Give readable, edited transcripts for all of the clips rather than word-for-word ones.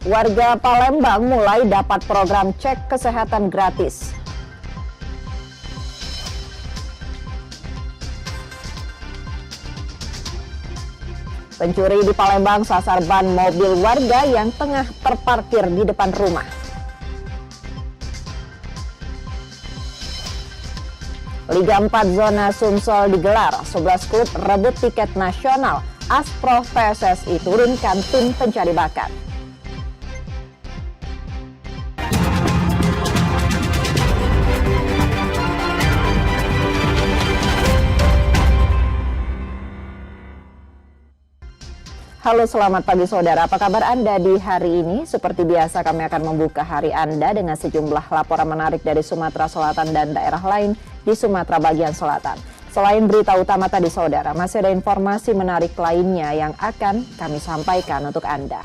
Warga Palembang mulai dapat program cek kesehatan gratis. Pencuri di Palembang sasar ban mobil warga yang tengah terparkir di depan rumah. Liga 4 zona Sumsel digelar, 11 klub rebut tiket nasional. Asprof PSSI turunkan tim pencari bakat. Halo, selamat pagi saudara. Apa kabar Anda di hari ini? Seperti biasa kami akan membuka hari Anda dengan sejumlah laporan menarik dari Sumatera Selatan dan daerah lain di Sumatera bagian selatan. Selain berita utama tadi saudara, masih ada informasi menarik lainnya yang akan kami sampaikan untuk Anda.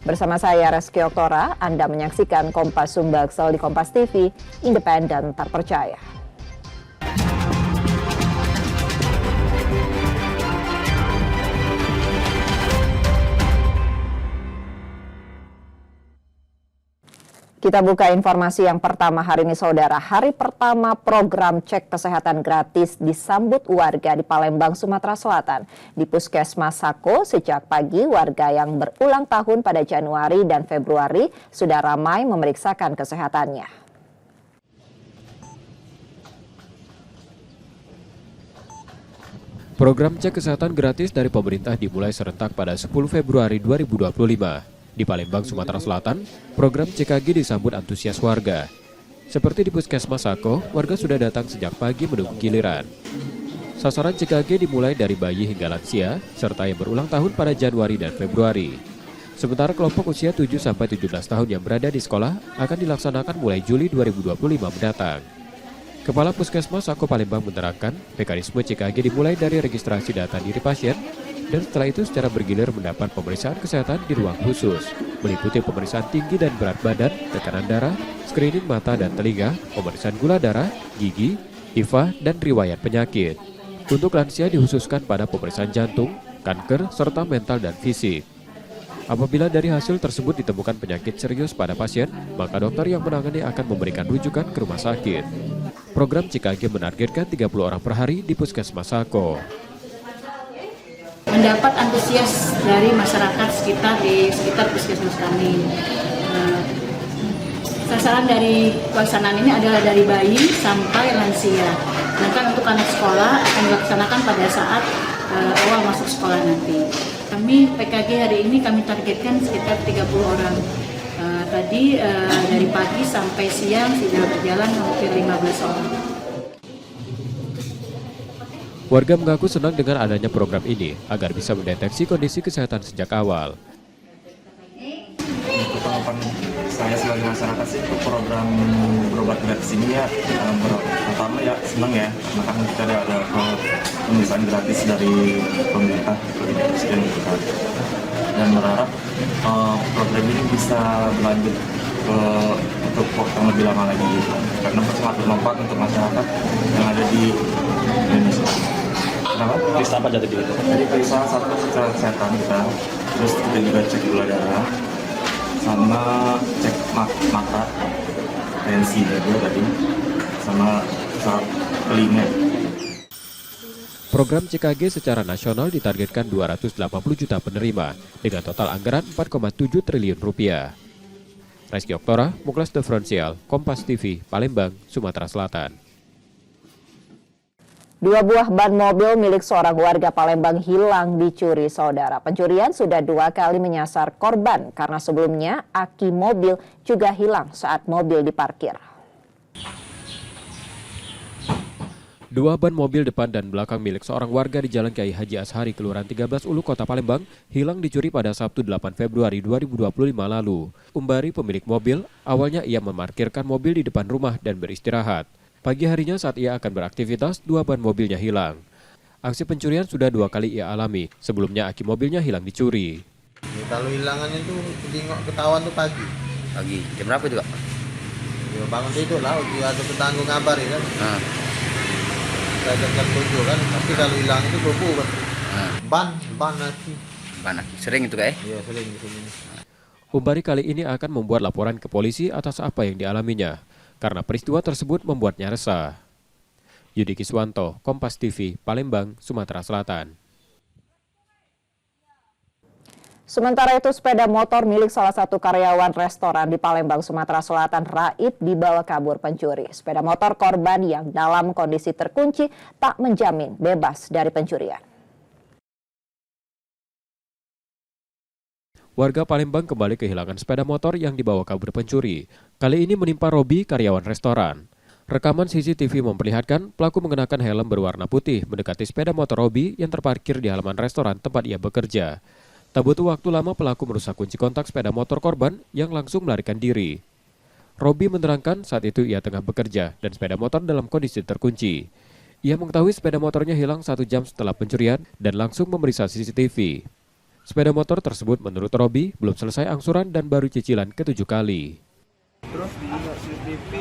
Bersama saya Reski Oktora, Anda menyaksikan Kompas Sumbaksel di Kompas TV, independen terpercaya. Kita buka informasi yang pertama hari ini saudara. Hari pertama program cek kesehatan gratis disambut warga di Palembang, Sumatera Selatan. Di Puskesmas Sako sejak pagi warga yang berulang tahun pada Januari dan Februari sudah ramai memeriksakan kesehatannya. Program cek kesehatan gratis dari pemerintah dimulai serentak pada 10 Februari 2025. Di Palembang, Sumatera Selatan, program CKG disambut antusias warga. Seperti di Puskesmas Sako, warga sudah datang sejak pagi menunggu giliran. Sasaran CKG dimulai dari bayi hingga lansia, serta yang berulang tahun pada Januari dan Februari. Sementara kelompok usia 7-17 tahun yang berada di sekolah akan dilaksanakan mulai Juli 2025 mendatang. Kepala Puskesmas Sako Palembang menerangkan, mekanisme CKG dimulai dari registrasi data diri pasien, dan setelah itu secara bergilir mendapat pemeriksaan kesehatan di ruang khusus, meliputi pemeriksaan tinggi dan berat badan, tekanan darah, screening mata dan telinga, pemeriksaan gula darah, gigi, HIV, dan riwayat penyakit. Untuk lansia dikhususkan pada pemeriksaan jantung, kanker, serta mental dan fisik. Apabila dari hasil tersebut ditemukan penyakit serius pada pasien, maka dokter yang menangani akan memberikan rujukan ke rumah sakit. Program CKG menargetkan 30 orang per hari di Puskesmas Sako. Mendapat antusias dari masyarakat di sekitar puskesmas kami. Sasaran dari pelaksanaan ini adalah dari bayi sampai lansia. Sedangkan untuk anak sekolah akan dilaksanakan pada saat awal masuk sekolah nanti. Kami PKG hari ini kami targetkan sekitar 30 orang. Tadi dari pagi sampai siang sudah berjalan hampir 15 orang. Warga mengaku senang dengan adanya program ini agar bisa mendeteksi kondisi kesehatan sejak awal. Untuk tanggapan saya sebagai masyarakat sih untuk program berobat gratis ini ya pertama ya senang ya karena kan kita ada pemeriksaan gratis dari pemerintah dari presiden kita dan berharap program ini bisa berlanjut untuk waktu yang lebih lama lagi karena sangat bermanfaat untuk masyarakat yang ada di Indonesia. Kenapa? Periksa apa jatuh diri? Jadi periksa satu secara kesehatan kita, terus kita juga cek gula darah, sama cek mata, tensi juga tadi, sama telinga. Program CKG secara nasional ditargetkan 280 juta penerima dengan total anggaran 4,7 triliun rupiah. Reski Oktora, Muklas Differential, Kompas TV, Palembang, Sumatera Selatan. Dua buah ban mobil milik seorang warga Palembang hilang dicuri saudara. Pencurian sudah 2 kali menyasar korban karena sebelumnya aki mobil juga hilang saat mobil diparkir. Dua ban mobil depan dan belakang milik seorang warga di Jalan Kiai Haji Ashari, Kelurahan 13 Ulu, Kota Palembang, hilang dicuri pada Sabtu 8 Februari 2025 lalu. Umbari pemilik mobil, awalnya ia memarkirkan mobil di depan rumah dan beristirahat. Pagi harinya saat ia akan beraktivitas, 2 ban mobilnya hilang. Aksi pencurian sudah 2 kali ia alami, sebelumnya aki mobilnya hilang dicuri. Kalau hilangannya tuh ketahuan tuh pagi. Pagi, jam berapa itu Kak? Ya bangun tidur lah, ada tetangga ngabarin kan. Kita jam 7 kan, tapi kalau hilang itu kupu kan. Ban aki. Ban aki, sering itu Kak ya? Iya sering di sini. Umbari kali ini akan membuat laporan ke polisi atas apa yang dialaminya, karena peristiwa tersebut membuatnya resah. Yudi Kiswanto, Kompas TV, Palembang, Sumatera Selatan. Sementara itu, sepeda motor milik salah satu karyawan restoran di Palembang, Sumatera Selatan, Raib, dibawa kabur pencuri. Sepeda motor korban yang dalam kondisi terkunci tak menjamin bebas dari pencurian. Warga Palembang kembali kehilangan sepeda motor yang dibawa kabur pencuri. Kali ini menimpa Robi, karyawan restoran. Rekaman CCTV memperlihatkan pelaku mengenakan helm berwarna putih mendekati sepeda motor Robi yang terparkir di halaman restoran tempat ia bekerja. Tak butuh waktu lama pelaku merusak kunci kontak sepeda motor korban yang langsung melarikan diri. Robi menerangkan saat itu ia tengah bekerja dan sepeda motor dalam kondisi terkunci. Ia mengetahui sepeda motornya hilang 1 jam setelah pencurian dan langsung memeriksa CCTV. Sepeda motor tersebut menurut Robi belum selesai angsuran dan baru cicilan ke-7 kali. Terus dilihat CCTV,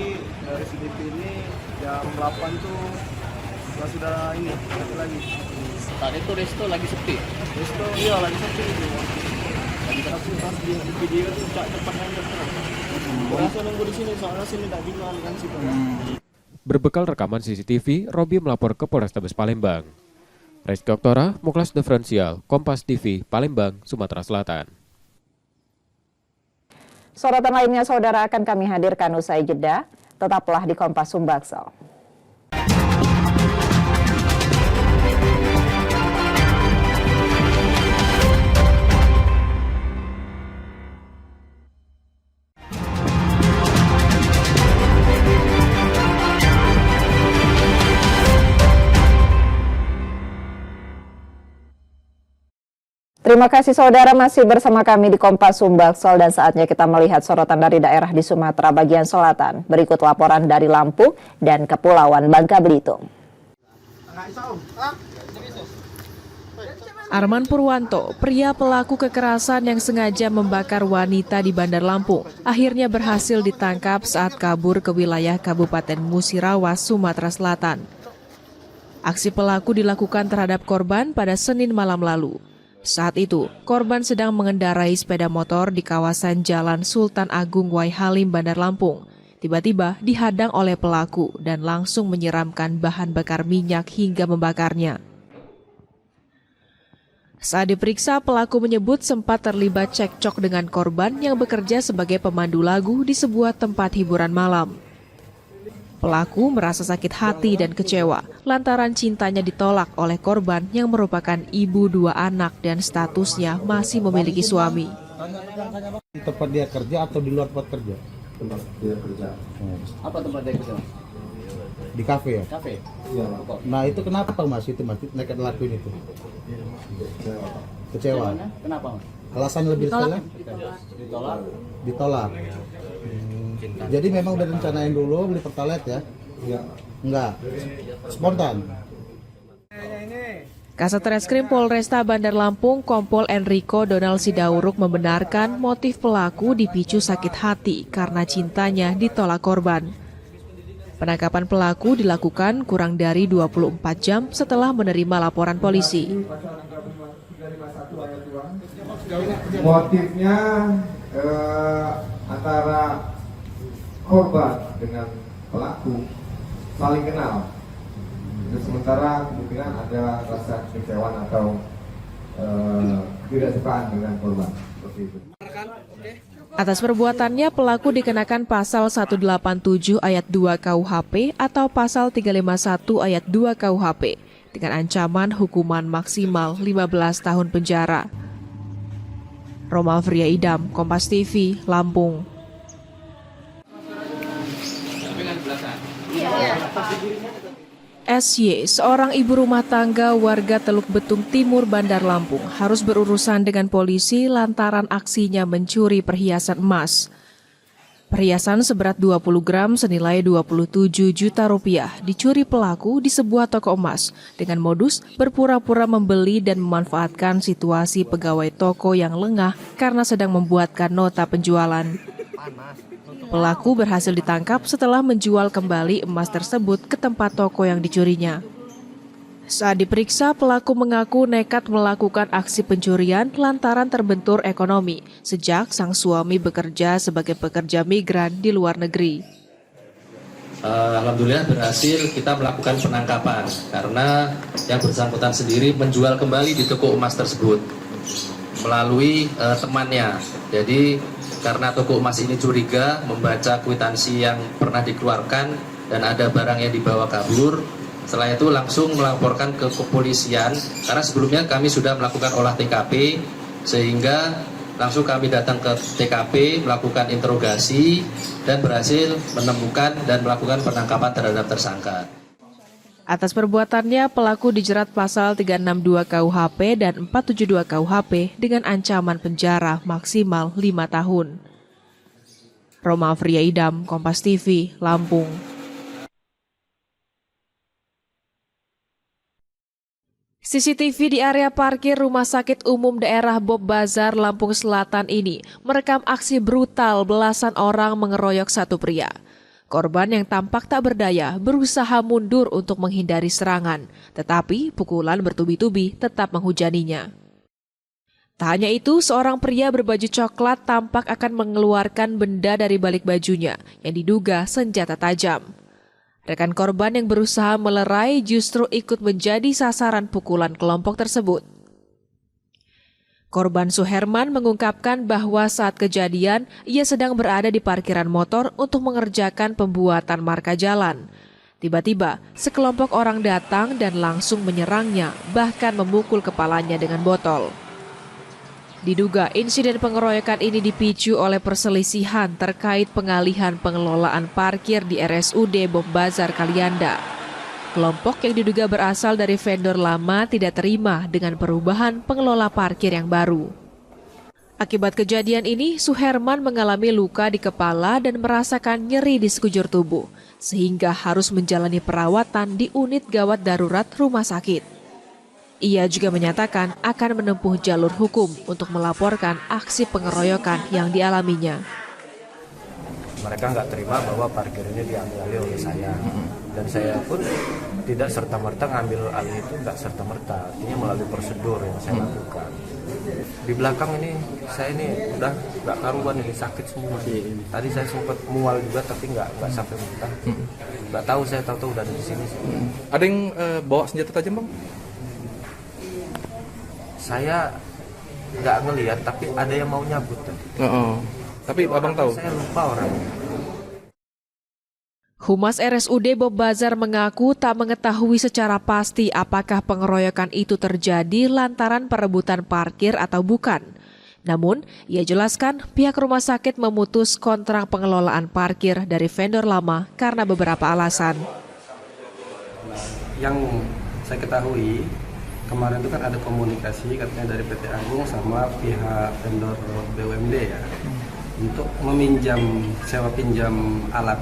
dari CCTV ini jam 8 tuh sudah ini lagi. Tadi tuh resto lagi sepi. Resto iya lagi sepi itu. Lagi tapi pas di video tuh cepat aja terus. Biasa nunggu di sini soalnya sini tak dijual kan situ. Berbekal rekaman CCTV, Robi melapor ke Polrestabes Palembang. Rizky Oktora, Muklas Diferensial, Kompas TV, Palembang, Sumatera Selatan. Sorotan lainnya, saudara, akan kami hadirkan usai jeda. Tetaplah di Kompas Sumbaksel. Terima kasih saudara masih bersama kami di Kompas Sumbaksel dan saatnya kita melihat sorotan dari daerah di Sumatera bagian selatan. Berikut laporan dari Lampung dan Kepulauan Bangka Belitung. Arman Purwanto, pria pelaku kekerasan yang sengaja membakar wanita di Bandar Lampung, akhirnya berhasil ditangkap saat kabur ke wilayah Kabupaten Musirawas, Sumatera Selatan. Aksi pelaku dilakukan terhadap korban pada Senin malam lalu. Saat itu, korban sedang mengendarai sepeda motor di kawasan Jalan Sultan Agung Wai Halim, Bandar Lampung. Tiba-tiba dihadang oleh pelaku dan langsung menyiramkan bahan bakar minyak hingga membakarnya. Saat diperiksa, pelaku menyebut sempat terlibat cekcok dengan korban yang bekerja sebagai pemandu lagu di sebuah tempat hiburan malam. Pelaku merasa sakit hati dan kecewa lantaran cintanya ditolak oleh korban yang merupakan ibu 2 anak dan statusnya masih memiliki suami. Di tempat dia kerja atau di luar tempat kerja? Tempat dia kerja. Apa tempat dia kerja? Di kafe ya? Kafe? Iya. Nah itu kenapa Mas itu nekat lakuin itu? Kecewa. Kenapa? Alasan lebih sekali? Ditolak. Ditolak. Jadi memang udah rencanain dulu beli pertalite ya? Iya. Enggak. Spontan. Kasat Reskrim Polresta Bandar Lampung, Kompol Enrico Donald Sidauruk membenarkan motif pelaku dipicu sakit hati karena cintanya ditolak korban. Penangkapan pelaku dilakukan kurang dari 24 jam setelah menerima laporan polisi. Motifnya antara korban dengan pelaku saling kenal. Sementara kemungkinan ada rasa kekecewaan atau tidak sukaan dengan korban. Seperti itu. Atas perbuatannya, pelaku dikenakan pasal 187 ayat 2 KUHP atau pasal 351 ayat 2 KUHP dengan ancaman hukuman maksimal 15 tahun penjara. Roma Fria Idam, Kompas TV, Lampung. SY, seorang ibu rumah tangga warga Teluk Betung Timur, Bandar Lampung, harus berurusan dengan polisi lantaran aksinya mencuri perhiasan emas. Perhiasan seberat 20 gram senilai 27 juta rupiah dicuri pelaku di sebuah toko emas dengan modus berpura-pura membeli dan memanfaatkan situasi pegawai toko yang lengah karena sedang membuatkan nota penjualan. Pelaku berhasil ditangkap setelah menjual kembali emas tersebut ke tempat toko yang dicurinya. Saat diperiksa, pelaku mengaku nekat melakukan aksi pencurian lantaran terbentur ekonomi sejak sang suami bekerja sebagai pekerja migran di luar negeri. Alhamdulillah berhasil kita melakukan penangkapan karena yang bersangkutan sendiri menjual kembali di toko emas tersebut melalui temannya. Jadi karena toko emas ini curiga membaca kwitansi yang pernah dikeluarkan dan ada barang yang dibawa kabur. Setelah itu langsung melaporkan ke kepolisian karena sebelumnya kami sudah melakukan olah TKP sehingga langsung kami datang ke TKP melakukan interogasi dan berhasil menemukan dan melakukan penangkapan terhadap tersangka. Atas perbuatannya, pelaku dijerat pasal 362 KUHP dan 472 KUHP dengan ancaman penjara maksimal 5 tahun. Roma Afria Idam, Kompas TV, Lampung. CCTV di area parkir Rumah Sakit Umum Daerah Bob Bazar, Lampung Selatan ini merekam aksi brutal belasan orang mengeroyok satu pria. Korban yang tampak tak berdaya berusaha mundur untuk menghindari serangan, tetapi pukulan bertubi-tubi tetap menghujaninya. Tak hanya itu, seorang pria berbaju coklat tampak akan mengeluarkan benda dari balik bajunya yang diduga senjata tajam. Rekan korban yang berusaha melerai justru ikut menjadi sasaran pukulan kelompok tersebut. Korban Suherman mengungkapkan bahwa saat kejadian, ia sedang berada di parkiran motor untuk mengerjakan pembuatan marka jalan. Tiba-tiba, sekelompok orang datang dan langsung menyerangnya, bahkan memukul kepalanya dengan botol. Diduga insiden pengeroyokan ini dipicu oleh perselisihan terkait pengalihan pengelolaan parkir di RSUD Bob Bazar Kalianda. Kelompok yang diduga berasal dari vendor lama tidak terima dengan perubahan pengelola parkir yang baru. Akibat kejadian ini, Suherman mengalami luka di kepala dan merasakan nyeri di sekujur tubuh, sehingga harus menjalani perawatan di unit gawat darurat rumah sakit. Ia juga menyatakan akan menempuh jalur hukum untuk melaporkan aksi pengeroyokan yang dialaminya. Mereka nggak terima bahwa parkir ini diambil alih oleh saya. Dan saya pun tidak serta-merta ngambil alih itu, nggak serta-merta. Artinya melalui prosedur yang saya lakukan. Di belakang ini, saya ini udah nggak karuan, ini sakit semua. Tadi saya sempat mual juga, tapi nggak sampai muntah. Nggak tahu, saya tahu udah di sini. Ada yang bawa senjata tajam, Bang? Saya nggak ngelihat, tapi ada yang mau nyabut tadi. Tapi abang tahu? Saya lupa orangnya. Humas RSUD Bob Bazar mengaku tak mengetahui secara pasti apakah pengeroyokan itu terjadi lantaran perebutan parkir atau bukan. Namun, ia jelaskan pihak rumah sakit memutus kontrak pengelolaan parkir dari vendor lama karena beberapa alasan. Yang saya ketahui, kemarin itu kan ada komunikasi katanya dari PT Agung sama pihak vendor BUMD ya, untuk meminjam, sewa pinjam alat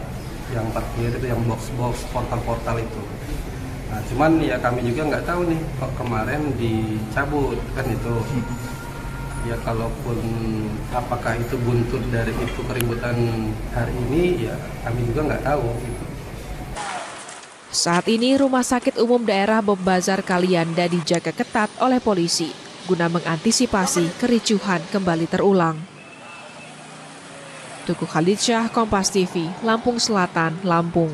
yang parkir itu, yang box-box, portal-portal itu. Nah, cuman ya kami juga nggak tahu nih kok kemarin dicabut kan itu. Ya kalaupun apakah itu buntut dari itu keributan hari ini, ya kami juga nggak tahu gitu. Saat ini Rumah Sakit Umum Daerah Bob Bazar Kalianda dijaga ketat oleh polisi guna mengantisipasi kericuhan kembali terulang. Tuku Khalidsyah, Kompas TV, Lampung Selatan, Lampung.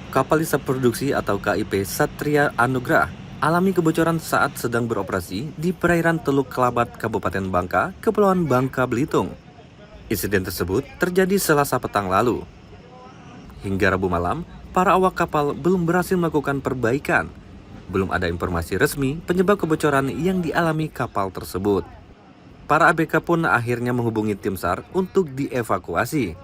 Kapal Hisap Produksi atau KIP Satria Anugrah alami kebocoran saat sedang beroperasi di perairan Teluk Kelabat, Kabupaten Bangka, Kepulauan Bangka, Belitung. Insiden tersebut terjadi Selasa petang lalu. Hingga Rabu malam, para awak kapal belum berhasil melakukan perbaikan. Belum ada informasi resmi penyebab kebocoran yang dialami kapal tersebut. Para ABK pun akhirnya menghubungi tim SAR untuk dievakuasi.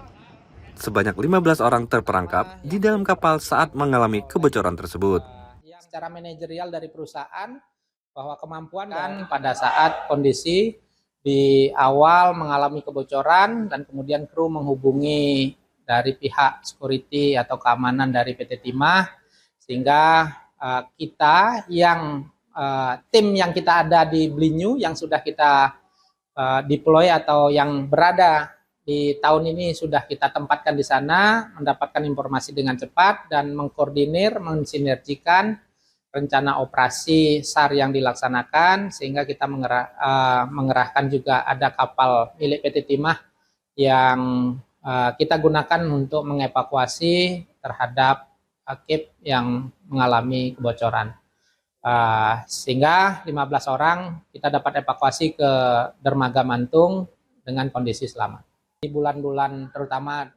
Sebanyak 15 orang terperangkap di dalam kapal saat mengalami kebocoran tersebut. Secara manajerial dari perusahaan bahwa kemampuan dan pada saat kondisi di awal mengalami kebocoran dan kemudian kru menghubungi dari pihak security atau keamanan dari PT Timah, sehingga kita yang tim yang kita ada di Blinyu yang sudah kita deploy atau yang berada di tahun ini sudah kita tempatkan di sana, mendapatkan informasi dengan cepat dan mengkoordinir, mensinergikan rencana operasi SAR yang dilaksanakan, sehingga kita mengerahkan juga ada kapal milik PT Timah yang kita gunakan untuk mengevakuasi terhadap KIP yang mengalami kebocoran. Sehingga 15 orang kita dapat evakuasi ke dermaga Mantung dengan kondisi selamat. Di bulan-bulan terutama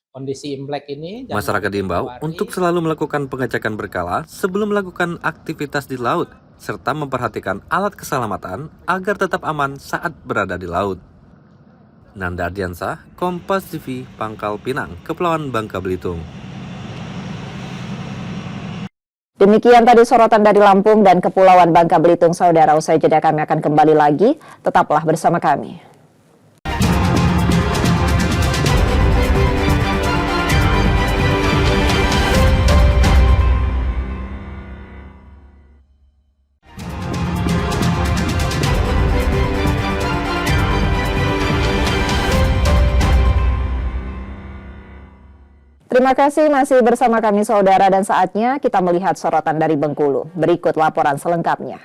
kondisi Imlek ini, masyarakat diimbau untuk selalu melakukan pengecekan berkala sebelum melakukan aktivitas di laut, serta memperhatikan alat keselamatan agar tetap aman saat berada di laut. Nanda Ardiansah, Kompas TV, Pangkal Pinang, Kepulauan Bangka Belitung. Demikian tadi sorotan dari Lampung dan Kepulauan Bangka Belitung. Saudara, usai jeda kami akan kembali lagi. Tetaplah bersama kami. Terima kasih masih bersama kami saudara, dan saatnya kita melihat sorotan dari Bengkulu. Berikut laporan selengkapnya.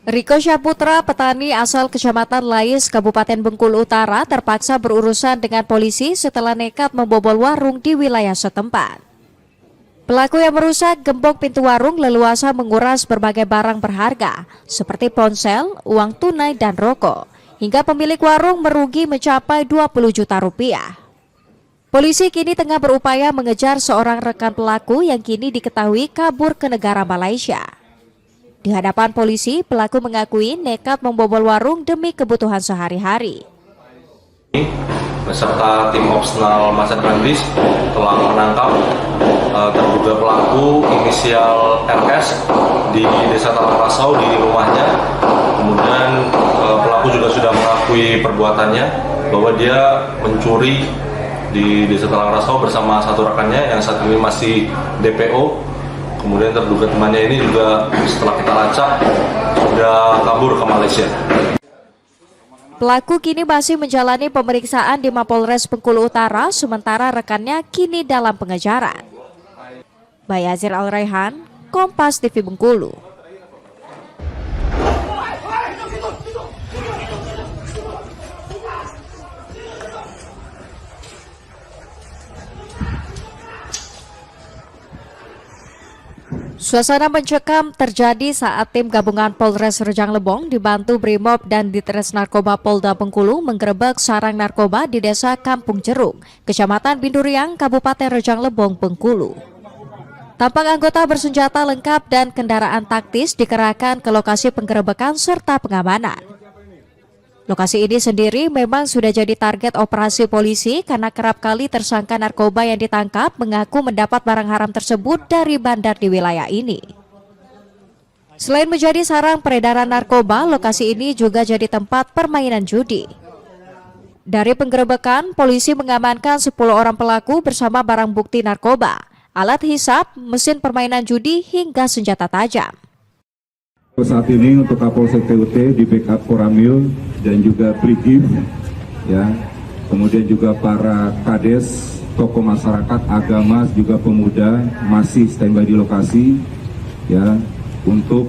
Riko Syaputra, petani asal Kecamatan Lais, Kabupaten Bengkulu Utara, terpaksa berurusan dengan polisi setelah nekat membobol warung di wilayah setempat. Pelaku yang merusak gembok pintu warung leluasa menguras berbagai barang berharga seperti ponsel, uang tunai, dan rokok. Hingga pemilik warung merugi mencapai 20 juta rupiah. Polisi kini tengah berupaya mengejar seorang rekan pelaku yang kini diketahui kabur ke negara Malaysia. Di hadapan polisi, pelaku mengakui nekat membobol warung demi kebutuhan sehari-hari. Beserta tim opsional Masjid Bandis telah menangkap terduga pelaku inisial RS di Desa Talangrasau di rumahnya. Kemudian pelaku juga sudah mengakui perbuatannya bahwa dia mencuri di Desa Talangrasau bersama satu rekannya yang saat ini masih DPO. Kemudian terduga temannya ini juga setelah kita lacak sudah kabur ke Malaysia. Pelaku kini masih menjalani pemeriksaan di Mapolres Bengkulu Utara, sementara rekannya kini dalam pengejaran. Bayazir Al-Raihan, Kompas TV Bengkulu. Suasana mencekam terjadi saat tim gabungan Polres Rejang Lebong dibantu Brimob dan Ditres Narkoba Polda Bengkulu menggerebek sarang narkoba di Desa Kampung Jeruk, Kecamatan Binduriang, Kabupaten Rejang Lebong, Bengkulu. Tampak anggota bersenjata lengkap dan kendaraan taktis dikerahkan ke lokasi penggerebekan serta pengamanan. Lokasi ini sendiri memang sudah jadi target operasi polisi karena kerap kali tersangka narkoba yang ditangkap mengaku mendapat barang haram tersebut dari bandar di wilayah ini. Selain menjadi sarang peredaran narkoba, lokasi ini juga jadi tempat permainan judi. Dari penggerebekan, polisi mengamankan 10 orang pelaku bersama barang bukti narkoba, alat hisap, mesin permainan judi, hingga senjata tajam. Saat ini untuk Kapolsek TUT di backup Koramil dan juga Brigif, ya, kemudian juga para kades, tokoh masyarakat, agama, juga pemuda masih standby di lokasi, ya, untuk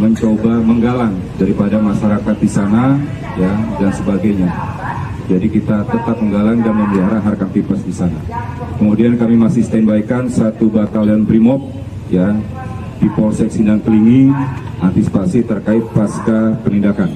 mencoba menggalang daripada masyarakat di sana, ya, dan sebagainya. Jadi kita tetap menggalang dan memelihara harkat tipes di sana. Kemudian kami masih standby-kan 1 batalion Brimob, ya, di Polsek Sindang Kelingi, antisipasi terkait pasca penindakan.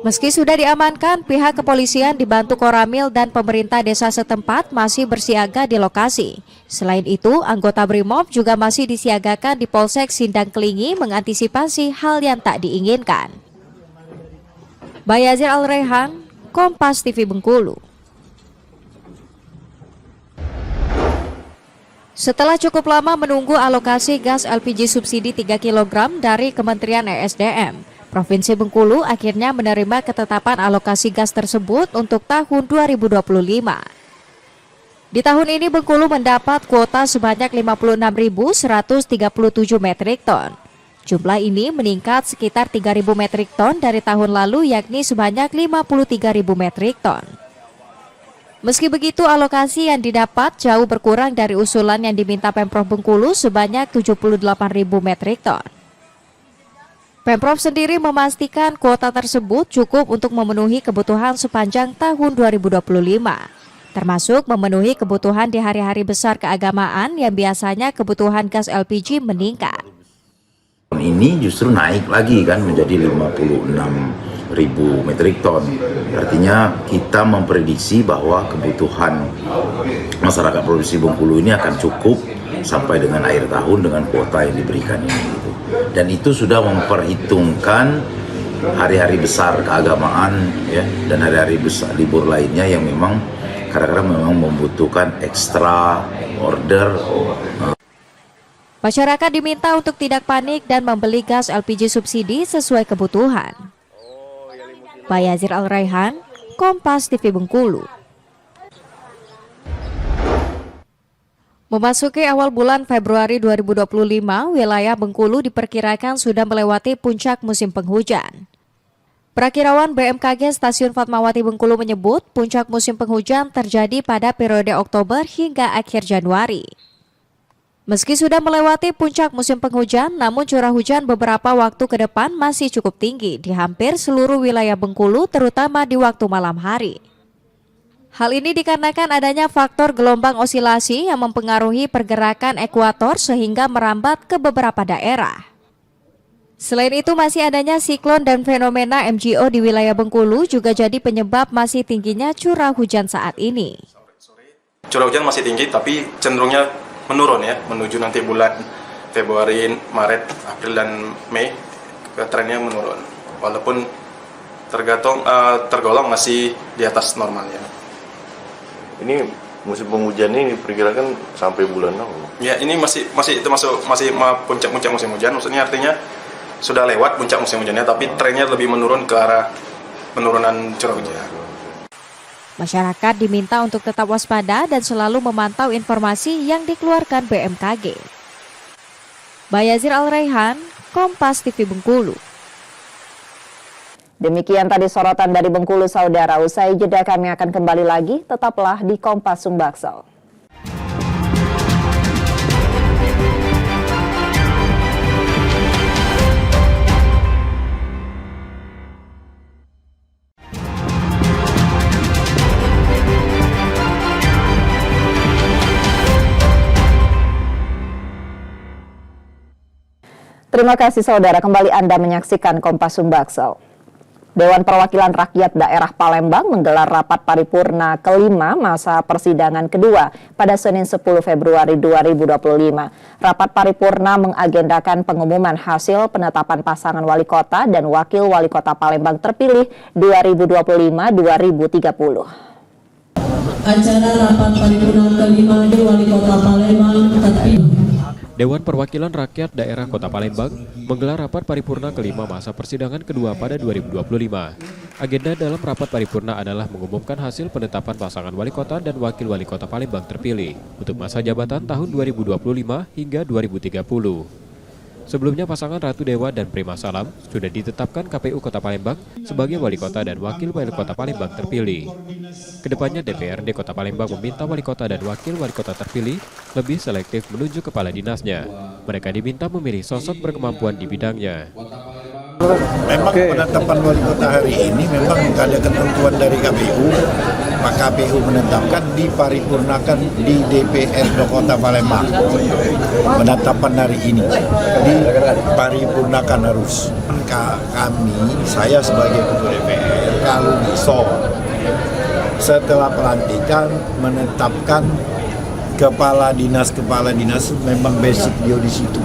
Meski sudah diamankan, pihak kepolisian dibantu Koramil dan pemerintah desa setempat masih bersiaga di lokasi. Selain itu, anggota Brimob juga masih disiagakan di Polsek Sindang Kelingi mengantisipasi hal yang tak diinginkan. Bayazir Al-Raihan, Kompas TV Bengkulu. Setelah cukup lama menunggu alokasi gas LPG subsidi 3 kg dari Kementerian ESDM, Provinsi Bengkulu akhirnya menerima ketetapan alokasi gas tersebut untuk tahun 2025. Di tahun ini Bengkulu mendapat kuota sebanyak 56.137 metrik ton. Jumlah ini meningkat sekitar 3.000 metrik ton dari tahun lalu, yakni sebanyak 53.000 metrik ton. Meski begitu, alokasi yang didapat jauh berkurang dari usulan yang diminta Pemprov Bengkulu sebanyak 78.000 metrik ton. Pemprov sendiri memastikan kuota tersebut cukup untuk memenuhi kebutuhan sepanjang tahun 2025, termasuk memenuhi kebutuhan di hari-hari besar keagamaan yang biasanya kebutuhan gas LPG meningkat. Ini justru naik lagi kan menjadi 56.000 metrik ton. Artinya kita memprediksi bahwa kebutuhan masyarakat Provinsi Bengkulu ini akan cukup sampai dengan akhir tahun dengan kuota yang diberikan ini. Gitu. Dan itu sudah memperhitungkan hari-hari besar keagamaan ya, dan hari-hari besar libur lainnya yang memang kadang-kadang memang membutuhkan ekstra order. Masyarakat diminta untuk tidak panik dan membeli gas LPG subsidi sesuai kebutuhan. Bayazir Al-Raihan, Kompas TV Bengkulu. Memasuki awal bulan Februari 2025, wilayah Bengkulu diperkirakan sudah melewati puncak musim penghujan. Perakirawan BMKG Stasiun Fatmawati Bengkulu menyebut puncak musim penghujan terjadi pada periode Oktober hingga akhir Januari. Meski sudah melewati puncak musim penghujan, namun curah hujan beberapa waktu ke depan masih cukup tinggi di hampir seluruh wilayah Bengkulu, terutama di waktu malam hari. Hal ini dikarenakan adanya faktor gelombang osilasi yang mempengaruhi pergerakan ekuator sehingga merambat ke beberapa daerah. Selain itu, masih adanya siklon dan fenomena MGO di wilayah Bengkulu juga jadi penyebab masih tingginya curah hujan saat ini. Curah hujan masih tinggi, tapi cenderungnya menurun ya, menuju nanti bulan Februari, Maret, April, dan Mei, trennya menurun. Walaupun tergolong masih di atas normalnya. Ini musim penghujan ini diperkirakan sampai bulan apa? Ya, ini masih puncak-puncak musim hujan. Maksudnya artinya sudah lewat puncak musim hujannya, tapi trennya lebih menurun ke arah penurunan curah hujan. Masyarakat diminta untuk tetap waspada dan selalu memantau informasi yang dikeluarkan BMKG. Bayazir Al-Raihan, Kompas TV Bengkulu. Demikian tadi sorotan dari Bengkulu, saudara. Usai jeda kami akan kembali lagi. Tetaplah di Kompas Sumbaksel. Terima kasih saudara, kembali Anda menyaksikan Kompas Sumbaksel. Dewan Perwakilan Rakyat Daerah Palembang menggelar rapat paripurna kelima masa persidangan kedua pada Senin 10 Februari 2025. Rapat paripurna mengagendakan pengumuman hasil penetapan pasangan wali kota dan wakil wali kota Palembang terpilih 2025-2030. Acara rapat paripurna kelima di Wali Kota Palembang terpilih. Dewan Perwakilan Rakyat Daerah Kota Palembang menggelar rapat paripurna kelima masa persidangan kedua pada 2025. Agenda dalam rapat paripurna adalah mengumumkan hasil penetapan pasangan wali kota dan wakil wali kota Palembang terpilih untuk masa jabatan tahun 2025 hingga 2030. Sebelumnya pasangan Ratu Dewa dan Prima Salam sudah ditetapkan KPU Kota Palembang sebagai wali kota dan wakil wali kota Palembang terpilih. Kedepannya DPRD Kota Palembang meminta wali kota dan wakil wali kota terpilih lebih selektif menunjuk kepala dinasnya. Mereka diminta memilih sosok berkemampuan di bidangnya. Memang penetapan wali kota hari ini memang ada ketentuan dari KPU. Pak KPU menetapkan diparipurnakan di DPRD Kota Palembang. Penetapan hari ini diparipurnakan harus. Kami, saya sebagai ketua DPR, kalau bisa setelah pelantikan menetapkan kepala dinas memang basic dia di situ.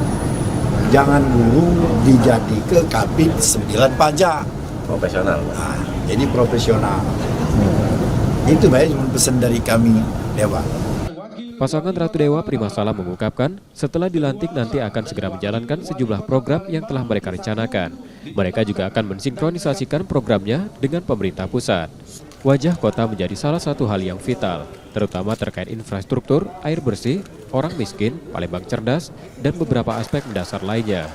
Jangan dulu dijadi ke Kabid 9 pajak. Profesional. Nah, jadi profesional. Itu baik pesan dari kami, Dewa. Pasangan Ratu Dewa Prima Salam mengungkapkan setelah dilantik nanti akan segera menjalankan sejumlah program yang telah mereka rencanakan. Mereka juga akan mensinkronisasikan programnya dengan pemerintah pusat. Wajah kota menjadi salah satu hal yang vital, terutama terkait infrastruktur, air bersih, orang miskin, Palembang cerdas, dan beberapa aspek mendasar lainnya.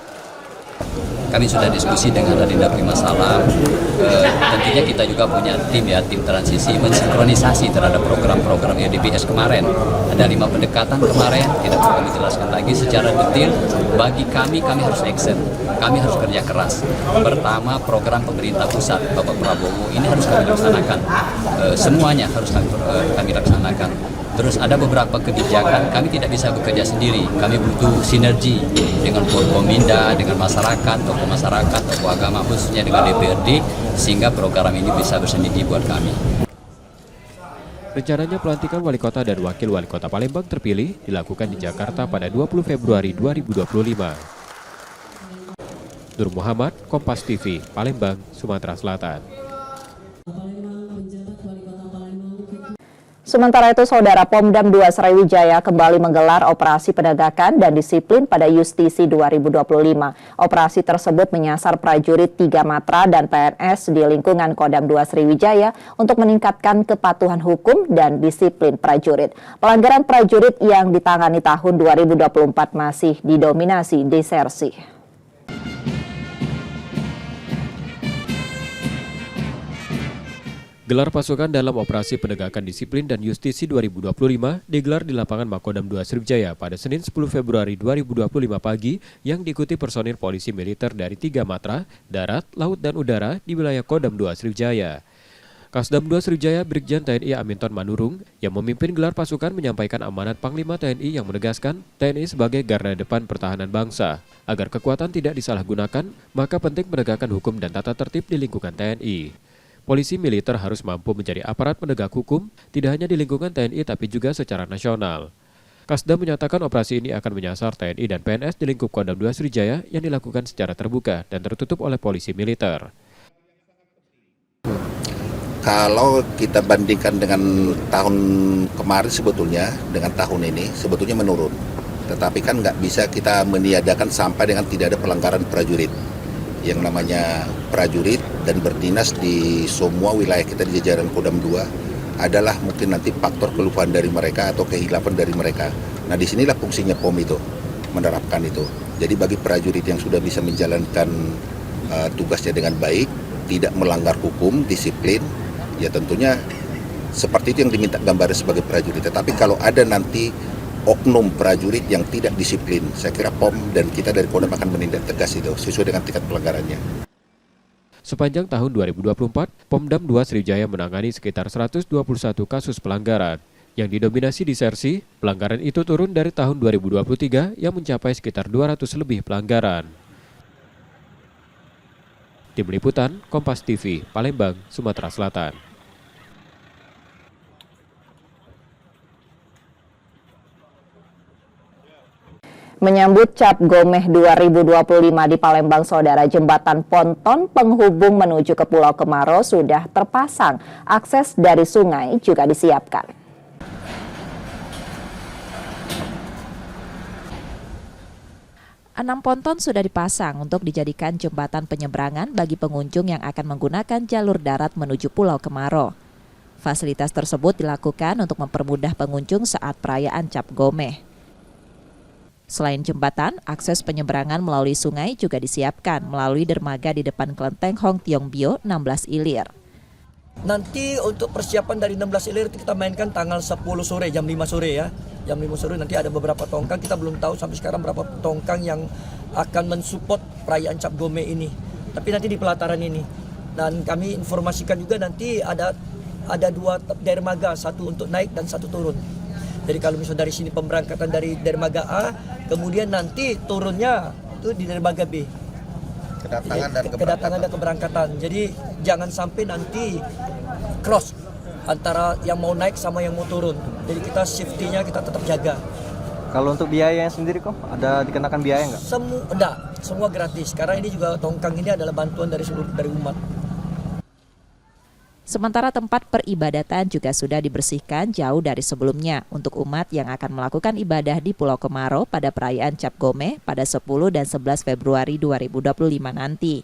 Kami sudah diskusi dengan Adinda Prima Salam. Tentunya kita juga punya tim transisi mensinkronisasi terhadap program-program EDPS kemarin. Ada 5 pendekatan kemarin, tidak perlu kami jelaskan lagi secara detail. Bagi kami harus action, kami harus kerja keras. Pertama, program pemerintah pusat, Bapak Prabowo, ini harus kami laksanakan. Semuanya harus kami laksanakan. Terus ada beberapa kebijakan, kami tidak bisa bekerja sendiri. Kami butuh sinergi dengan Forkominda, dengan masyarakat, tokoh agama, khususnya dengan DPRD, sehingga program ini bisa bersendiri buat kami. Rencananya pelantikan wali kota dan wakil wali kota Palembang terpilih dilakukan di Jakarta pada 20 Februari 2025. Nur Muhammad, Kompas TV, Palembang, Sumatera Selatan. Sementara itu, Saudara, Pomdam 2 Sriwijaya kembali menggelar operasi penegakan dan disiplin pada Justisi 2025. Operasi tersebut menyasar prajurit 3 Matra dan PNS di lingkungan Kodam 2 Sriwijaya untuk meningkatkan kepatuhan hukum dan disiplin prajurit. Pelanggaran prajurit yang ditangani tahun 2024 masih didominasi desersi. Gelar pasukan dalam operasi penegakan disiplin dan justisi 2025 digelar di lapangan Makodam 2 Sriwijaya pada Senin 10 Februari 2025 pagi yang diikuti personil polisi militer dari 3 Matra, darat, laut, dan udara di wilayah Kodam 2 Sriwijaya. Kasdam 2 Sriwijaya Brigjen TNI Aminton Manurung yang memimpin gelar pasukan menyampaikan amanat Panglima TNI yang menegaskan TNI sebagai garda depan pertahanan bangsa. Agar kekuatan tidak disalahgunakan, maka penting penegakan hukum dan tata tertib di lingkungan TNI. Polisi militer harus mampu menjadi aparat penegak hukum, tidak hanya di lingkungan TNI tapi juga secara nasional. Kasdam menyatakan operasi ini akan menyasar TNI dan PNS di lingkup Kodam 2 Sriwijaya yang dilakukan secara terbuka dan tertutup oleh polisi militer. Kalau kita bandingkan dengan tahun kemarin sebetulnya, dengan tahun ini sebetulnya menurun. Tetapi kan nggak bisa kita meniadakan sampai dengan tidak ada pelanggaran prajurit. Yang namanya prajurit dan berdinas di semua wilayah kita di jajaran Kodam 2 adalah mungkin nanti faktor kelupaan dari mereka atau kehilapan dari mereka. Nah, disinilah fungsinya POM itu, menerapkan itu. Jadi bagi prajurit yang sudah bisa menjalankan tugasnya dengan baik, tidak melanggar hukum, disiplin, ya tentunya seperti itu yang diminta gambarnya sebagai prajurit. Tetapi kalau ada nanti oknum prajurit yang tidak disiplin, saya kira POM dan kita dari Kodam akan menindak tegas itu sesuai dengan tingkat pelanggarannya. Sepanjang tahun 2024, Pomdam 2 Sriwijaya menangani sekitar 121 kasus pelanggaran. Yang didominasi disersi, pelanggaran itu turun dari tahun 2023 yang mencapai sekitar 200 lebih pelanggaran. Tim Liputan, Kompas TV, Palembang, Sumatera Selatan. Menyambut Cap Gomeh 2025 di Palembang, Saudara, jembatan ponton penghubung menuju ke Pulau Kemaro sudah terpasang. Akses dari sungai juga disiapkan. Enam ponton sudah dipasang untuk dijadikan jembatan penyeberangan bagi pengunjung yang akan menggunakan jalur darat menuju Pulau Kemaro. Fasilitas tersebut dilakukan untuk mempermudah pengunjung saat perayaan Cap Gomeh. Selain jembatan, akses penyeberangan melalui sungai juga disiapkan melalui dermaga di depan kelenteng Hong Tiong Bio 16 Ilir. Nanti untuk persiapan dari 16 Ilir kita mainkan tanggal 10 sore, jam 5 sore ya. Jam 5 sore nanti ada beberapa tongkang, kita belum tahu sampai sekarang berapa tongkang yang akan mensupport perayaan Cap Gomeh ini. Tapi nanti di pelataran ini. Dan kami informasikan juga nanti ada 2 dermaga, satu untuk naik dan satu turun. Jadi kalau misalnya dari sini pemberangkatan dari dermaga A, kemudian nanti turunnya itu di dermaga B. Kedatangan dan keberangkatan. Jadi jangan sampai nanti cross antara yang mau naik sama yang mau turun. Jadi kita safety-nya kita tetap jaga. Kalau untuk biayanya sendiri kok ada dikenakan biaya nggak? Semua gratis. Karena ini juga tongkang ini adalah bantuan dari umat. Sementara tempat peribadatan juga sudah dibersihkan jauh dari sebelumnya untuk umat yang akan melakukan ibadah di Pulau Kemaro pada perayaan Cap Gomeh pada 10 dan 11 Februari 2025 nanti.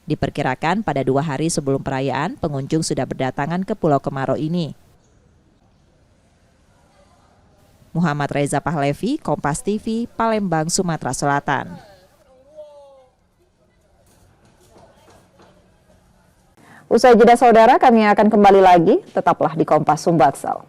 Diperkirakan pada 2 hari sebelum perayaan, pengunjung sudah berdatangan ke Pulau Kemaro ini. Muhammad Reza Pahlevi, Kompas TV, Palembang, Sumatera Selatan. Usai jeda saudara, kami akan kembali lagi. Tetaplah di Kompas Sumbaksel.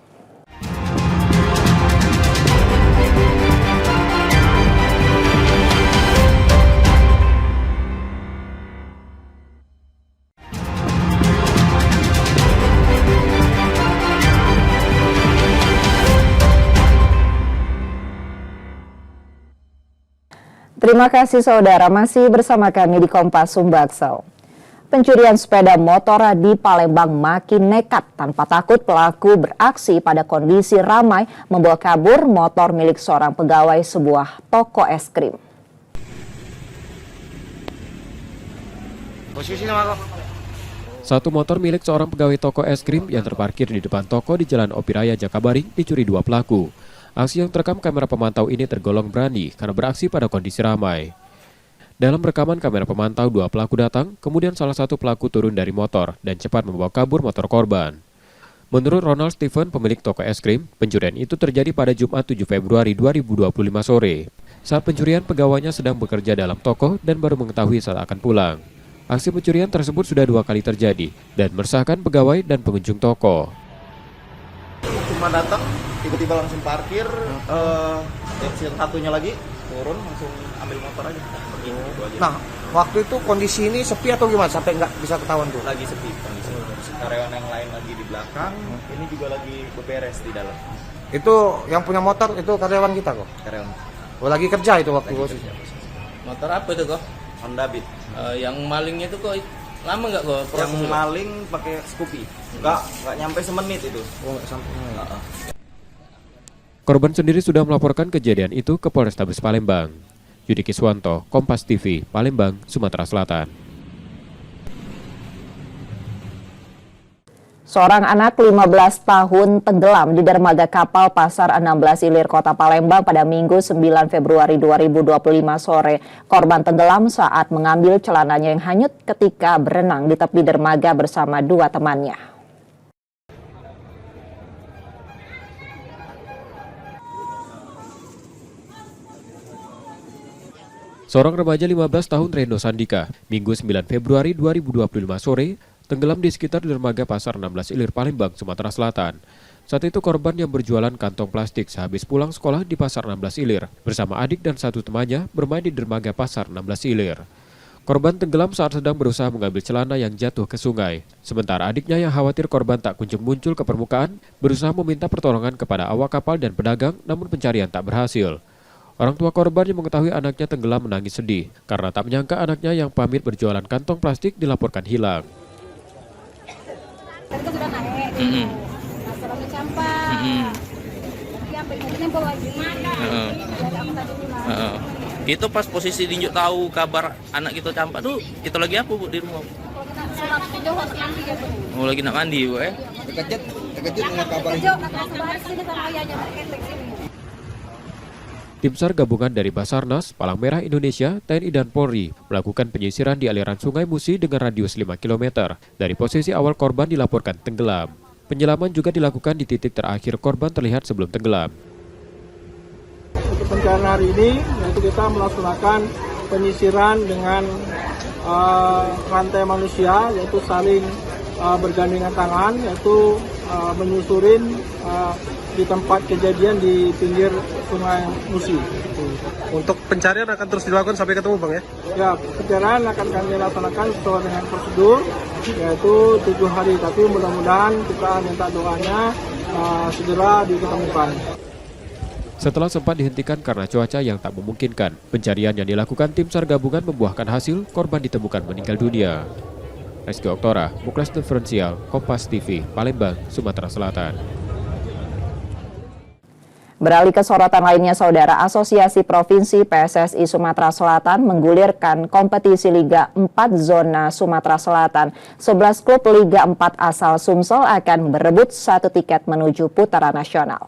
Terima kasih saudara, masih bersama kami di Kompas Sumbaksel. Pencurian sepeda motor di Palembang makin nekat. Tanpa takut pelaku beraksi pada kondisi ramai membawa kabur motor milik seorang pegawai sebuah toko es krim. Satu motor milik seorang pegawai toko es krim yang terparkir di depan toko di Jalan Opiraya, Jakabaring dicuri dua pelaku. Aksi yang terekam kamera pemantau ini tergolong berani karena beraksi pada kondisi ramai. Dalam rekaman kamera pemantau, dua pelaku datang, kemudian salah satu pelaku turun dari motor dan cepat membawa kabur motor korban. Menurut Ronald Steven, pemilik toko es krim, pencurian itu terjadi pada Jumat 7 Februari 2025 sore. Saat pencurian, pegawainya sedang bekerja dalam toko dan baru mengetahui saat akan pulang. Aksi pencurian tersebut sudah 2 kali terjadi dan meresahkan pegawai dan pengunjung toko. Cuma datang, tiba-tiba langsung parkir, yang satunya lagi turun langsung ambil motor aja. Nah, waktu itu kondisi ini sepi atau gimana sampai nggak bisa ketahuan tuh? Lagi sepi kondisi. Karyawan yang lain lagi di belakang, ini juga lagi beberes di dalam. Itu yang punya motor itu karyawan kita kok? Karyawan. Oh, lagi kerja itu waktu posisinya. Motor apa itu kok? Honda Beat. Yang malingnya itu kok lama nggak kok? Yang maling pakai Scoopy. Nggak nyampe semenit itu. Oh, nggak sampai. Korban sendiri sudah melaporkan kejadian itu ke Polrestabes Palembang. Yudi Kiswanto, Kompas TV, Palembang, Sumatera Selatan. Seorang anak 15 tahun tenggelam di dermaga kapal Pasar 16 Ilir, Kota Palembang pada Minggu 9 Februari 2025 sore. Korban tenggelam saat mengambil celananya yang hanyut ketika berenang di tepi dermaga bersama 2 temannya. Seorang remaja 15 tahun Reno Sandika, Minggu 9 Februari 2025 sore, tenggelam di sekitar dermaga Pasar 16 Ilir, Palembang, Sumatera Selatan. Saat itu korban yang berjualan kantong plastik sehabis pulang sekolah di Pasar 16 Ilir, bersama adik dan 1 temannya bermain di dermaga Pasar 16 Ilir. Korban tenggelam saat sedang berusaha mengambil celana yang jatuh ke sungai. Sementara adiknya yang khawatir korban tak kunjung muncul ke permukaan, berusaha meminta pertolongan kepada awak kapal dan pedagang, namun pencarian tak berhasil. Orang tua korban yang mengetahui anaknya tenggelam menangis sedih karena tak menyangka anaknya yang pamit berjualan kantong plastik dilaporkan hilang. Itu sudah naik, masalah sampah, tapi yang bawa gimana? Itu pas posisi Dinjuk tahu kabar anak kita campak tuh, kita lagi apa Bu di rumah? Oh lagi nak mandi Bu Terkejut dengan kabar ini. Tim SAR gabungan dari Basarnas, Palang Merah Indonesia, TNI dan Polri melakukan penyisiran di aliran Sungai Musi dengan radius 5 km dari posisi awal korban dilaporkan tenggelam. Penyelaman juga dilakukan di titik terakhir korban terlihat sebelum tenggelam. Untuk pencarian hari ini, yaitu kita melaksanakan penyisiran dengan rantai manusia, yaitu saling bergandengan tangan, yaitu menyusurin di tempat kejadian di pinggir Sungai Musi. Untuk pencarian akan terus dilakukan sampai ketemu Bang ya? Ya, pencarian akan kami laksanakan sesuai dengan prosedur, yaitu 7 hari. Tapi mudah-mudahan kita minta doanya segera ditemukan. Setelah sempat dihentikan karena cuaca yang tak memungkinkan, pencarian yang dilakukan tim SAR gabungan membuahkan hasil, korban ditemukan meninggal dunia. Rizky Oktora, Muklas Diferensial, Kompas TV, Palembang, Sumatera Selatan. Beralih ke sorotan lainnya, Saudara, Asosiasi Provinsi PSSI Sumatera Selatan menggulirkan kompetisi Liga 4 Zona Sumatera Selatan. 11 klub Liga 4 asal Sumsel akan berebut 1 tiket menuju putaran nasional.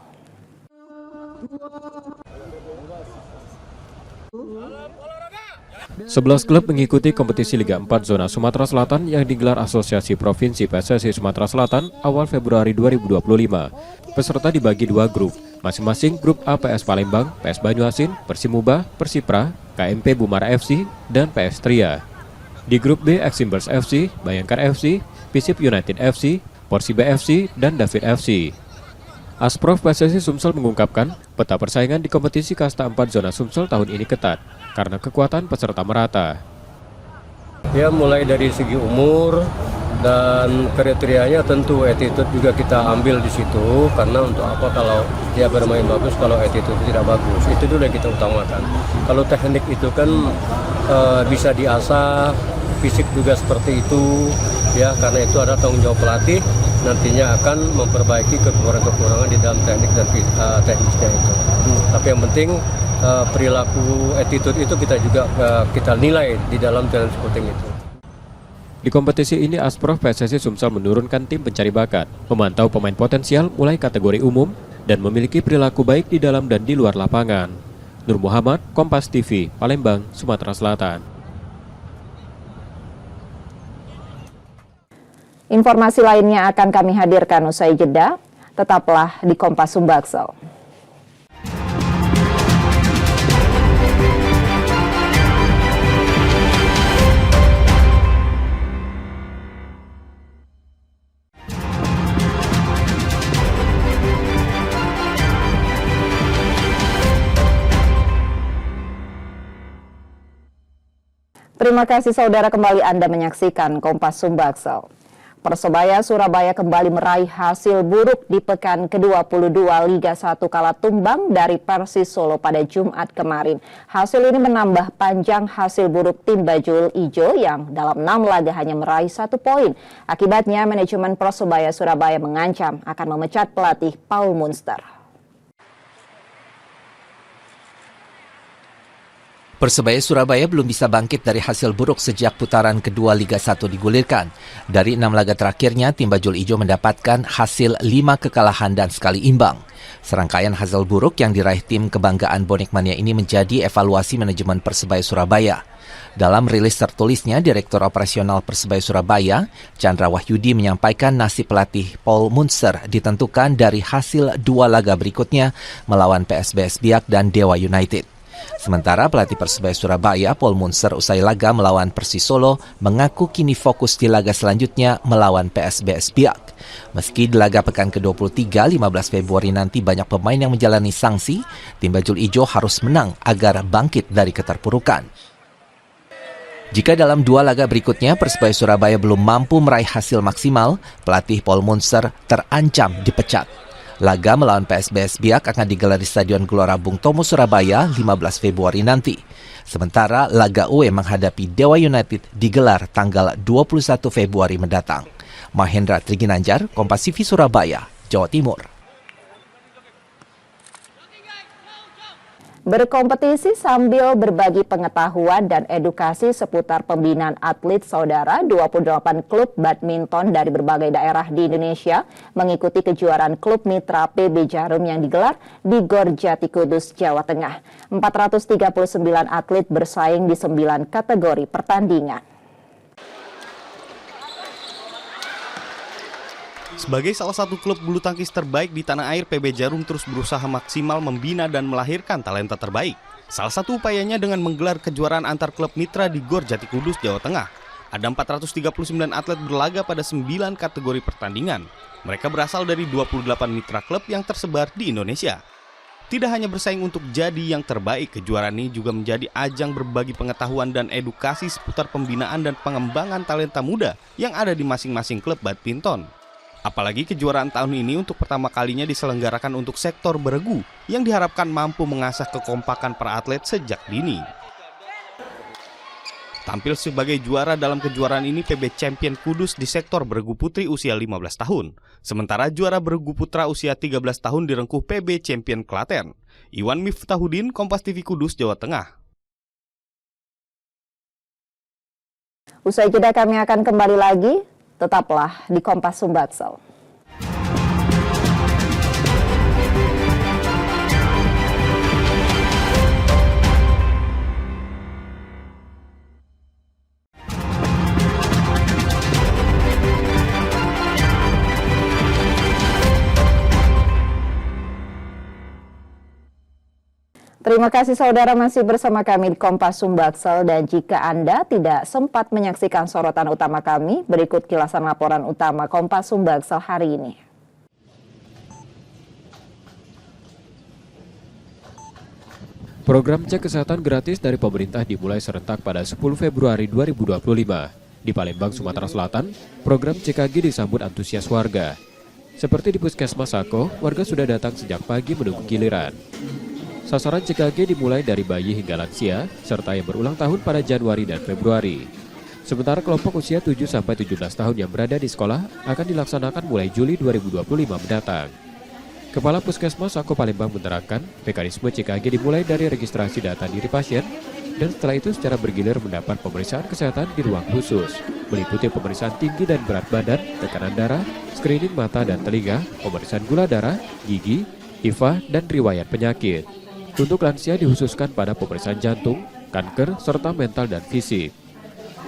Sebelas klub mengikuti kompetisi Liga 4 Zona Sumatera Selatan yang digelar Asosiasi Provinsi PSSI Sumatera Selatan awal Februari 2025. Peserta dibagi 2 grup, masing-masing grup A PS Palembang, PS Banyuasin, Persimubah, Persipra, KMP Bumara FC, dan PS Tria. Di grup B, Eximbers FC, Bayangkar FC, Pisip United FC, Porsiba FC, dan David FC. Asprof PSSI Sumsel mengungkapkan peta persaingan di kompetisi kasta 4 zona Sumsel tahun ini ketat karena kekuatan peserta merata. Ya, mulai dari segi umur dan kriterianya tentu attitude juga kita ambil di situ, karena untuk apa kalau dia bermain bagus kalau attitude tidak bagus, itu dulu yang kita utamakan. Kalau teknik itu kan bisa diasah, fisik juga seperti itu ya, karena itu ada tanggung jawab pelatih nantinya akan memperbaiki kekurangan-kekurangan di dalam teknik dan teknisnya itu. Tapi yang penting perilaku attitude itu kita nilai di dalam talent scouting itu. Di kompetisi ini, Asprof PSSI Sumsel menurunkan tim pencari bakat, memantau pemain potensial mulai kategori umum, dan memiliki perilaku baik di dalam dan di luar lapangan. Nur Muhammad, Kompas TV, Palembang, Sumatera Selatan. Informasi lainnya akan kami hadirkan usai jeda. Tetaplah di Kompas Sumbaksel. Terima kasih saudara, kembali Anda menyaksikan Kompas Sumbaksel. Persebaya Surabaya kembali meraih hasil buruk di pekan ke-22 Liga 1 kalah tumbang dari Persis Solo pada Jumat kemarin. Hasil ini menambah panjang hasil buruk tim Bajul Ijo yang dalam 6 laga hanya meraih 1 poin. Akibatnya manajemen Persebaya Surabaya mengancam akan memecat pelatih Paul Munster. Persebaya Surabaya belum bisa bangkit dari hasil buruk sejak putaran kedua Liga 1 digulirkan. Dari 6 laga terakhirnya, tim Bajul Ijo mendapatkan hasil 5 kekalahan dan sekali imbang. Serangkaian hasil buruk yang diraih tim kebanggaan Bonek Mania ini menjadi evaluasi manajemen Persebaya Surabaya. Dalam rilis tertulisnya, Direktur Operasional Persebaya Surabaya, Chandra Wahyudi, menyampaikan nasib pelatih Paul Munster ditentukan dari hasil 2 laga berikutnya melawan PSBS Biak dan Dewa United. Sementara pelatih Persebaya Surabaya, Paul Munster, usai laga melawan Persis Solo, mengaku kini fokus di laga selanjutnya melawan PSBS Biak. Meski di laga pekan ke-23, 15 Februari nanti banyak pemain yang menjalani sanksi, tim Bajul Ijo harus menang agar bangkit dari keterpurukan. Jika dalam 2 laga berikutnya Persebaya Surabaya belum mampu meraih hasil maksimal, pelatih Paul Munster terancam dipecat. Laga melawan PSBS Biak akan digelar di Stadion Gelora Bung Tomo, Surabaya, 15 Februari nanti. Sementara laga UE menghadapi Dewa United digelar tanggal 21 Februari mendatang. Mahendra Triginanjar, Kompas TV Surabaya, Jawa Timur. Berkompetisi sambil berbagi pengetahuan dan edukasi seputar pembinaan atlet, saudara, 28 klub badminton dari berbagai daerah di Indonesia mengikuti kejuaraan klub mitra PB Jarum yang digelar di Gor Jati Kudus, Jawa Tengah. 439 atlet bersaing di 9 kategori pertandingan. Sebagai salah satu klub bulu tangkis terbaik di tanah air, PB Jarum terus berusaha maksimal membina dan melahirkan talenta terbaik. Salah satu upayanya dengan menggelar kejuaraan antar klub mitra di Gor Jati Kudus, Jawa Tengah. Ada 439 atlet berlaga pada 9 kategori pertandingan. Mereka berasal dari 28 mitra klub yang tersebar di Indonesia. Tidak hanya bersaing untuk jadi yang terbaik, kejuaraan ini juga menjadi ajang berbagi pengetahuan dan edukasi seputar pembinaan dan pengembangan talenta muda yang ada di masing-masing klub badminton. Apalagi kejuaraan tahun ini untuk pertama kalinya diselenggarakan untuk sektor beregu yang diharapkan mampu mengasah kekompakan para atlet sejak dini. Tampil sebagai juara dalam kejuaraan ini PB Champion Kudus di sektor beregu putri usia 15 tahun. Sementara juara beregu putra usia 13 tahun direngkuh PB Champion Klaten. Iwan Miftahudin, Kompas TV Kudus, Jawa Tengah. Usai jeda kami akan kembali lagi. Tetaplah di Kompas Sumbaksel. Terima kasih saudara masih bersama kami di Kompas Sumbaksel, dan jika Anda tidak sempat menyaksikan sorotan utama kami, berikut kilasan laporan utama Kompas Sumbaksel hari ini. Program cek kesehatan gratis dari pemerintah dimulai serentak pada 10 Februari 2025. Di Palembang, Sumatera Selatan, program CKG disambut antusias warga. Seperti di Puskesmas Sako, warga sudah datang sejak pagi menunggu giliran. Sasaran CKG dimulai dari bayi hingga lansia, serta yang berulang tahun pada Januari dan Februari. Sementara kelompok usia 7-17 tahun yang berada di sekolah akan dilaksanakan mulai Juli 2025 mendatang. Kepala Puskesmas Sako Palembang menerangkan, mekanisme CKG dimulai dari registrasi data diri pasien, dan setelah itu secara bergilir mendapat pemeriksaan kesehatan di ruang khusus, meliputi pemeriksaan tinggi dan berat badan, tekanan darah, screening mata dan telinga, pemeriksaan gula darah, gigi, HIV, dan riwayat penyakit. Untuk lansia dikhususkan pada pemeriksaan jantung, kanker, serta mental dan fisik.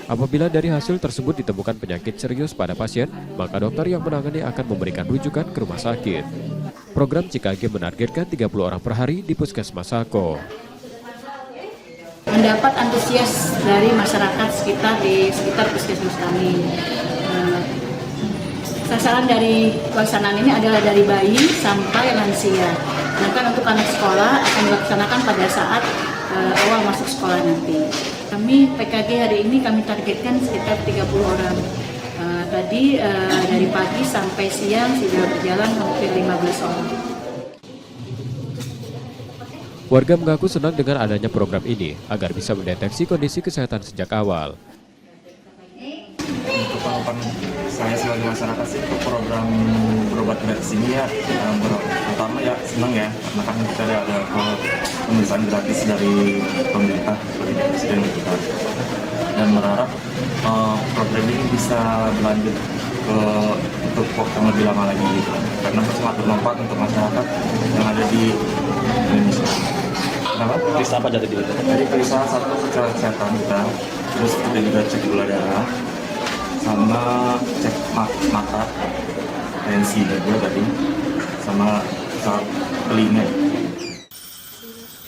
Apabila dari hasil tersebut ditemukan penyakit serius pada pasien, maka dokter yang menangani akan memberikan rujukan ke rumah sakit. Program CKG menargetkan 30 orang per hari di Puskesmas Sako. Mendapat antusias dari masyarakat di sekitar puskesmas kami. Sasaran dari pelaksanaan ini adalah dari bayi sampai lansia. Sedangkan untuk anak sekolah akan dilaksanakan pada saat awal masuk sekolah nanti. Kami PKG hari ini kami targetkan sekitar 30 orang. Tadi dari pagi sampai siang sudah berjalan hampir 15 orang. Warga mengaku senang dengan adanya program ini agar bisa mendeteksi kondisi kesehatan sejak awal. Untuk tanggapan saya sebagai masyarakat sih, program berobat gratis ini ya pertama ya senang ya, karena kan kita ada pemeriksaan gratis dari pemerintah, dari presiden kita, dan berharap program ini bisa berlanjut untuk waktu yang lebih lama lagi gitu, karena sangat bermanfaat untuk masyarakat yang ada di Indonesia. Kenapa? Periksa apa jadi dulu? Jadi periksa satu secara kesehatan kita, terus kita juga cek gula darah, sama cek mata, tensi juga tadi, sama telinga.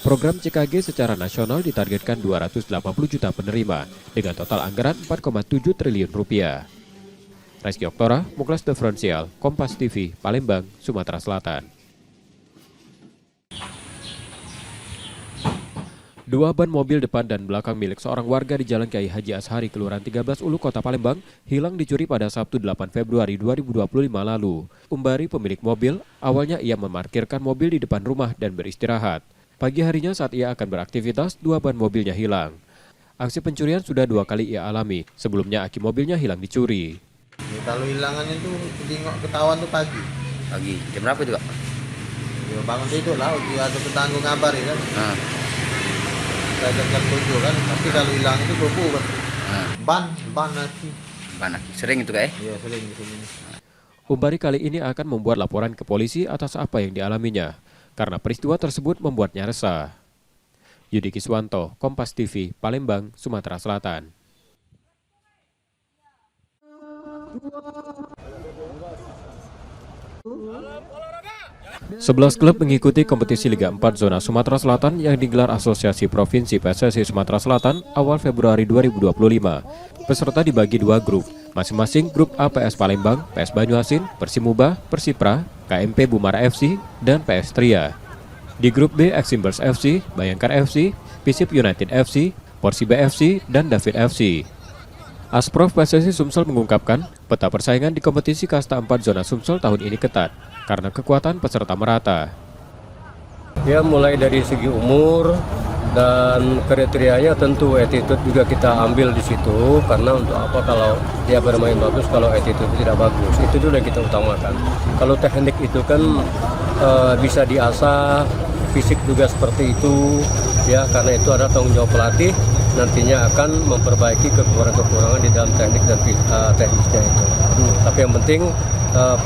Program CKG secara nasional ditargetkan 280 juta penerima dengan total anggaran 4,7 triliun rupiah. Reski Oktora, Muklas Differential, Kompas TV, Palembang, Sumatera Selatan. Dua ban mobil depan dan belakang milik seorang warga di Jalan Kiai Haji Ashari, Kelurahan 13 Ulu, Kota Palembang, hilang dicuri pada Sabtu 8 Februari 2025 lalu. Umbari pemilik mobil, awalnya ia memarkirkan mobil di depan rumah dan beristirahat. Pagi harinya saat ia akan beraktivitas, dua ban mobilnya hilang. Aksi pencurian sudah 2 kali ia alami, sebelumnya aki mobilnya hilang dicuri. Ya, kalau hilangannya itu ketahuan tuh pagi. Pagi, jam berapa itu Kak? Ya bangun tidur lah, ada tetangga ngabar ya kan. Jam 7 kan, tapi kalau hilang itu kupu kan. Ban aki. Sering itu Kak ya? Iya sering. Umbari kali ini akan membuat laporan ke polisi atas apa yang dialaminya, karena peristiwa tersebut membuatnya resah. Yudi Kiswanto, Kompas TV, Palembang, Sumatera Selatan. 11 klub mengikuti kompetisi Liga 4 Zona Sumatera Selatan yang digelar Asosiasi Provinsi PSSI Sumatera Selatan awal Februari 2025. Peserta dibagi 2 grup, masing-masing grup A PS Palembang, PS Banyuasin, Persimubah, Persipra, KMP Bumara FC, dan PS Tria. Di grup B, Eximbers FC, Bayangkara FC, Pisip United FC, Porsiba FC, dan David FC. Asprof PSSI Sumsel mengungkapkan, peta persaingan di kompetisi kasta 4 Zona Sumsel tahun ini ketat, karena kekuatan peserta merata. Ya, mulai dari segi umur dan kriterianya tentu attitude juga kita ambil di situ, karena untuk apa kalau dia bermain bagus kalau attitude tidak bagus, itu dulu yang kita utamakan. Kalau teknik itu kan bisa diasah, fisik juga seperti itu, ya, karena itu ada tanggung jawab pelatih nantinya akan memperbaiki kekurangan-kekurangan di dalam teknik dan teknisnya itu. Tapi yang penting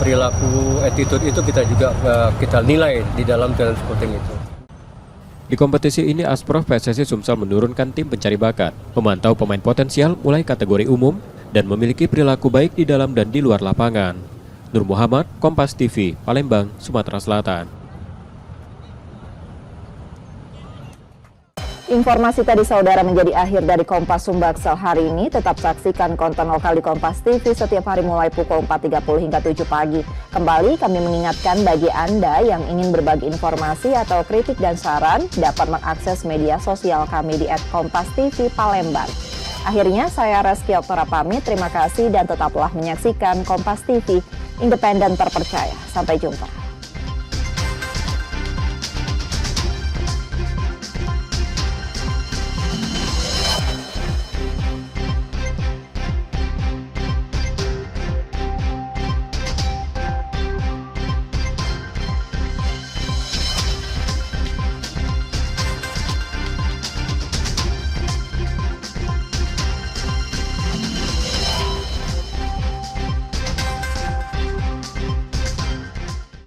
perilaku attitude itu kita nilai di dalam talent scouting itu. Di kompetisi ini Asprof PSSI Sumsel menurunkan tim pencari bakat, memantau pemain potensial mulai kategori umum dan memiliki perilaku baik di dalam dan di luar lapangan. Nur Muhammad, Kompas TV, Palembang, Sumatera Selatan. Informasi tadi saudara menjadi akhir dari Kompas Sumbaksel hari ini. Tetap saksikan konten lokal di Kompas TV setiap hari mulai pukul 4.30 hingga 7 pagi. Kembali kami mengingatkan bagi Anda yang ingin berbagi informasi atau kritik dan saran dapat mengakses media sosial kami di @kompas_tv_palembang. Akhirnya saya Reski Oktora pamit, terima kasih dan tetaplah menyaksikan Kompas TV, independen terpercaya. Sampai jumpa.